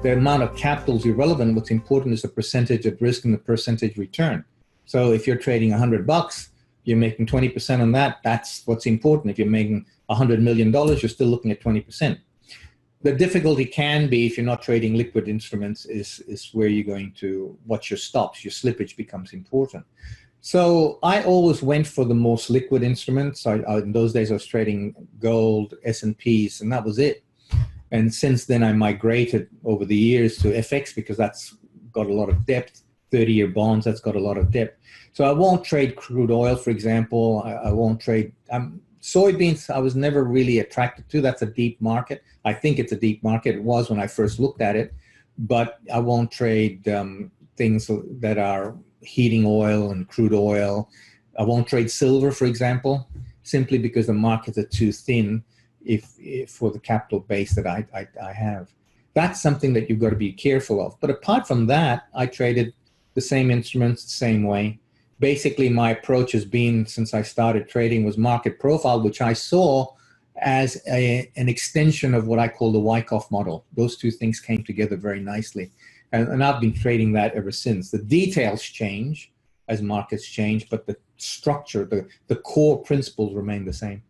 the amount of capital is irrelevant. What's important is the percentage at risk and the percentage return. So if you're trading $100, you're making 20% on that. That's what's important. If you're making $100 million, you're still looking at 20%. The difficulty can be, if you're not trading liquid instruments, is where you're going to watch your stops. Your slippage becomes important. So I always went for the most liquid instruments. In those days, I was trading gold, S&Ps, and that was it. And since then, I migrated over the years to FX because that's got a lot of depth. 30-year bonds, that's got a lot of depth. So I won't trade crude oil, for example. I won't trade soybeans. I was never really attracted to. That's a deep market. I think it's a deep market. It was when I first looked at it. But I won't trade things that are heating oil and crude oil. I won't trade silver, for example, simply because the markets are too thin if for the capital base that I have. That's something that you've got to be careful of. But apart from that, I traded the same instruments the same way. Basically, my approach has been, since I started trading, was market profile, which I saw as an extension of what I call the Wyckoff model. Those two things came together very nicely. And I've been trading that ever since. The details change as markets change, but the structure, the core principles remain the same.